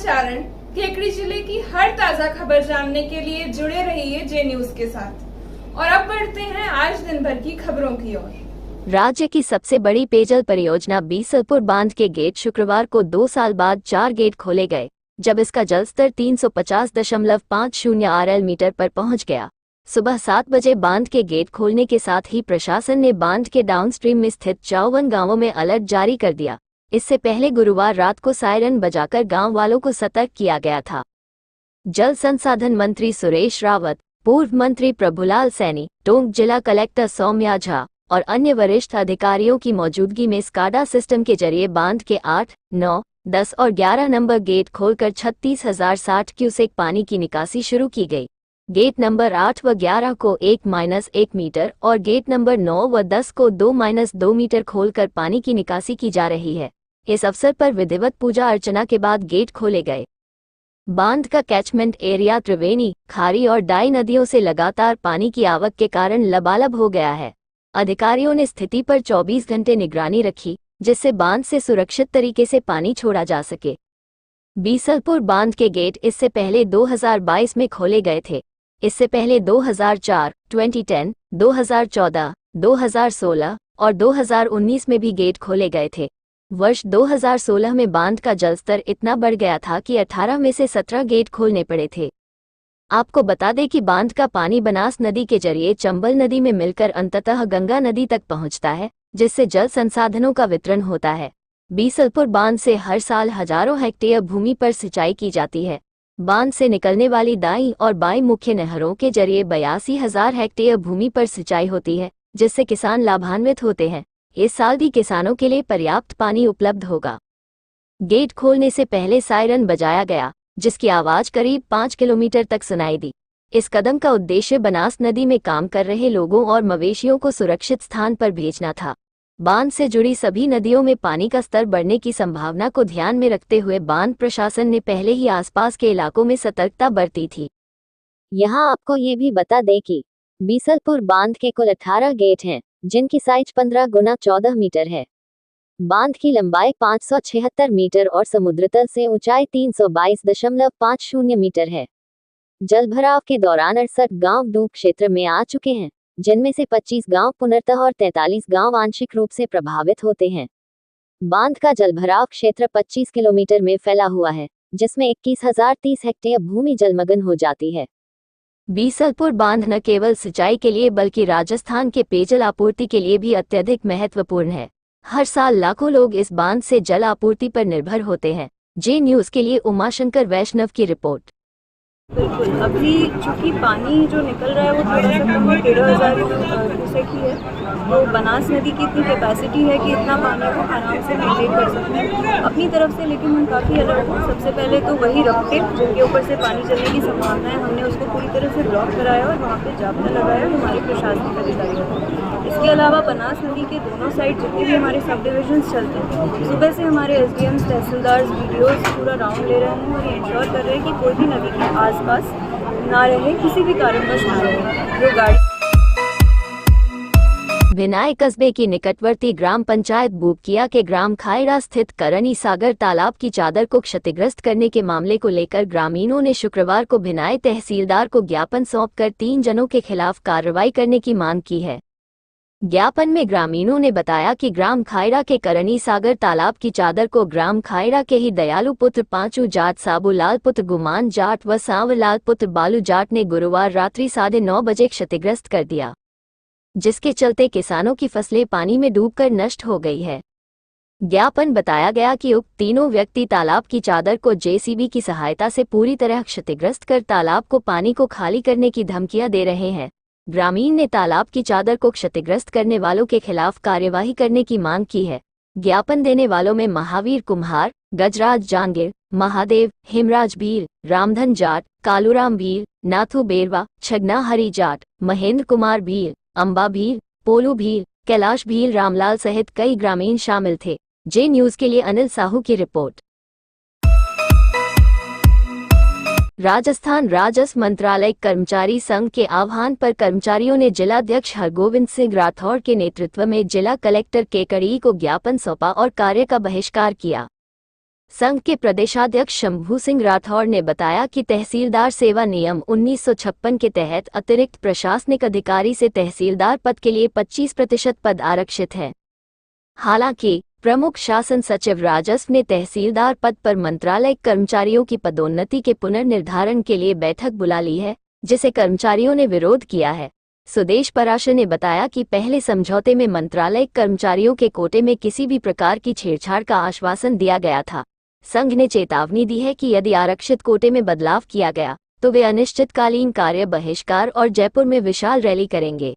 चारण केकड़ी जिले की हर ताजा खबर जानने के लिए जुड़े रहिए जे न्यूज के साथ। और अब बढ़ते हैं आज दिन भर की खबरों की ओर। राज्य की सबसे बड़ी पेयजल परियोजना बीसलपुर बांध के गेट शुक्रवार को 2 साल बाद 4 गेट खोले गए, जब इसका जलस्तर 350.50 RL मीटर पर पहुंच गया। सुबह 7 बजे बांध के गेट खोलने के साथ ही प्रशासन ने बांध के डाउनस्ट्रीम में स्थित 54 गांवों में अलर्ट जारी कर दिया। इससे पहले गुरुवार रात को सायरन बजाकर गांव वालों को सतर्क किया गया था। जल संसाधन मंत्री सुरेश रावत, पूर्व मंत्री प्रभुलाल सैनी, टोंक जिला कलेक्टर सौम्या झा और अन्य वरिष्ठ अधिकारियों की मौजूदगी में स्काडा सिस्टम के जरिए बांध के 8, 9, 10 और 11 नंबर गेट खोलकर 36,060 क्यूसेक पानी की निकासी शुरू की गई। गेट नंबर 8 व 11 को 1-1 मीटर और गेट नंबर 9 व 10 को 2-2 मीटर खोलकर पानी की निकासी की जा रही है। इस अवसर पर विधिवत पूजा अर्चना के बाद गेट खोले गए। बांध का कैचमेंट एरिया त्रिवेणी, खारी और डाई नदियों से लगातार पानी की आवक के कारण लबालब हो गया है। अधिकारियों ने स्थिति पर 24 घंटे निगरानी रखी, जिससे बांध से सुरक्षित तरीके से पानी छोड़ा जा सके। बीसलपुर बांध के गेट इससे पहले 2022 में खोले गए थे। इससे पहले 2004, 2010, 2014, 2016 और 2019 में भी गेट खोले गए थे। वर्ष 2016 में बांध का जलस्तर इतना बढ़ गया था कि 18 में से 17 गेट खोलने पड़े थे। आपको बता दें कि बांध का पानी बनास नदी के जरिए चंबल नदी में मिलकर अंततः गंगा नदी तक पहुंचता है, जिससे जल संसाधनों का वितरण होता है। बीसलपुर बांध से हर साल हजारों हेक्टेयर भूमि पर सिंचाई की जाती है। बांध से निकलने वाली दाईं और बाईं मुख्य नहरों के जरिए 82,000 हेक्टेयर भूमि पर सिंचाई होती है, जिससे किसान लाभान्वित होते हैं। इस साल भी किसानों के लिए पर्याप्त पानी उपलब्ध होगा। गेट खोलने से पहले सायरन बजाया गया, जिसकी आवाज करीब 5 किलोमीटर तक सुनाई दी। इस कदम का उद्देश्य बनास नदी में काम कर रहे लोगों और मवेशियों को सुरक्षित स्थान पर भेजना था। बांध से जुड़ी सभी नदियों में पानी का स्तर बढ़ने की संभावना को ध्यान में रखते हुए बांध प्रशासन ने पहले ही आसपास के इलाकों में सतर्कता बरती थी। यहाँ आपको ये भी बता दें कि बीसलपुर बांध के कुल 18 गेट हैं, जिनकी साइज 15 गुना 14 मीटर है। बांध की लंबाई 576 मीटर और समुद्र तल से ऊंचाई 322.50 मीटर है। जलभराव के दौरान 68 गांव डूब क्षेत्र में आ चुके हैं, जिनमें से 25 गांव पुनर्तः और 43 गांव आंशिक रूप से प्रभावित होते हैं। बांध का जलभराव क्षेत्र 25 किलोमीटर में फैला हुआ है, जिसमें 21,030 हेक्टेयर भूमि जलमग्न हो जाती है। बीसलपुर बांध न केवल सिंचाई के लिए बल्कि राजस्थान के पेयजल आपूर्ति के लिए भी अत्यधिक महत्वपूर्ण है। हर साल लाखों लोग इस बांध से जल आपूर्ति पर निर्भर होते हैं। जे न्यूज के लिए उमाशंकर वैष्णव की रिपोर्ट। बिल्कुल, अभी चूँकि पानी जो निकल रहा है वो थोड़ा सा कम है, 13,000 क्यूसेक ही है। तो बनास नदी की इतनी कैपेसिटी है कि इतना पानी वो आराम से मेंटेन कर सकते हैं अपनी तरफ से, लेकिन हम काफ़ी अलर्ट हैं। सबसे पहले तो वही रफ्टे जिनके ऊपर से पानी चलने की संभावना है, हमने उसको पूरी तरह से ब्लॉक कराया और वहाँ पर जाप्ता लगाया हमारे प्रशासनिक अधिकारियों को। इसके अलावा बनास नदी के दोनों साइड जितने भी हमारे सब डिविजन्स चलते हैं, सुबह से हमारे एसडीएम्स, तहसीलदार, वीडियोज़ पूरा राउंड ले रहे हैं और ये इंश्योर कर रहे हैं कि कोई भी नदी के आसपास ना रहे, किसी भी कारणवश ना रहे। जो गाड़ी विनायक कस्बे की निकटवर्ती ग्राम पंचायत बूबकिया के ग्राम खायड़ा स्थित करनी सागर तालाब की चादर को क्षतिग्रस्त करने के मामले को लेकर ग्रामीणों ने शुक्रवार को भिनाई तहसीलदार को ज्ञापन सौंपकर 3 जनों के खिलाफ कार्रवाई करने की मांग की है। ज्ञापन में ग्रामीणों ने बताया कि ग्राम खायड़ा के करनी सागर तालाब की चादर को ग्राम खायड़ा के ही दयालु पुत्र पांचू जाट, साबूलाल पुत्र गुमान जाट व सांवरलाल पुत्र बालू जाट ने गुरुवार रात्रि 9:30 बजे क्षतिग्रस्त कर दिया, जिसके चलते किसानों की फसलें पानी में डूबकर नष्ट हो गई है। ज्ञापन बताया गया कि उक्त तीनों व्यक्ति तालाब की चादर को जेसीबी की सहायता से पूरी तरह क्षतिग्रस्त कर तालाब को पानी को खाली करने की धमकियां दे रहे हैं। ग्रामीण ने तालाब की चादर को क्षतिग्रस्त करने वालों के खिलाफ कार्यवाही करने की मांग की है। ज्ञापन देने वालों में महावीर कुम्हार, गजराज जांगिर, महादेव, हिमराज भील, रामधन जाट, कालूराम भील, नाथू बेरवा, छगना हरी जाट, महेंद्र कुमार भील, अंबा भील, पोलू भील, कैलाश भील, रामलाल सहित कई ग्रामीण शामिल थे। जे न्यूज के लिए अनिल साहू की रिपोर्ट। राजस्थान राजस्व मंत्रालय कर्मचारी संघ के आह्वान पर कर्मचारियों ने जिलाध्यक्ष हरगोविंद सिंह राठौड़ के नेतृत्व में जिला कलेक्टर केकड़ी को ज्ञापन सौंपा और कार्य का बहिष्कार किया। संघ के प्रदेशाध्यक्ष शंभू सिंह राठौड़ ने बताया कि तहसीलदार सेवा नियम 1956 के तहत अतिरिक्त प्रशासनिक अधिकारी से तहसीलदार पद के लिए 25% पद आरक्षित है। हालांकि प्रमुख शासन सचिव राजस्व ने तहसीलदार पद पर मंत्रालय कर्मचारियों की पदोन्नति के पुनर्निर्धारण के लिए बैठक बुला ली है, जिसे कर्मचारियों ने विरोध किया है। सुदेश पराशर ने बताया कि पहले समझौते में मंत्रालय कर्मचारियों के कोटे में किसी भी प्रकार की छेड़छाड़ का आश्वासन दिया गया था। संघ ने चेतावनी दी है कि यदि आरक्षित कोटे में बदलाव किया गया तो वे अनिश्चितकालीन कार्य बहिष्कार और जयपुर में विशाल रैली करेंगे।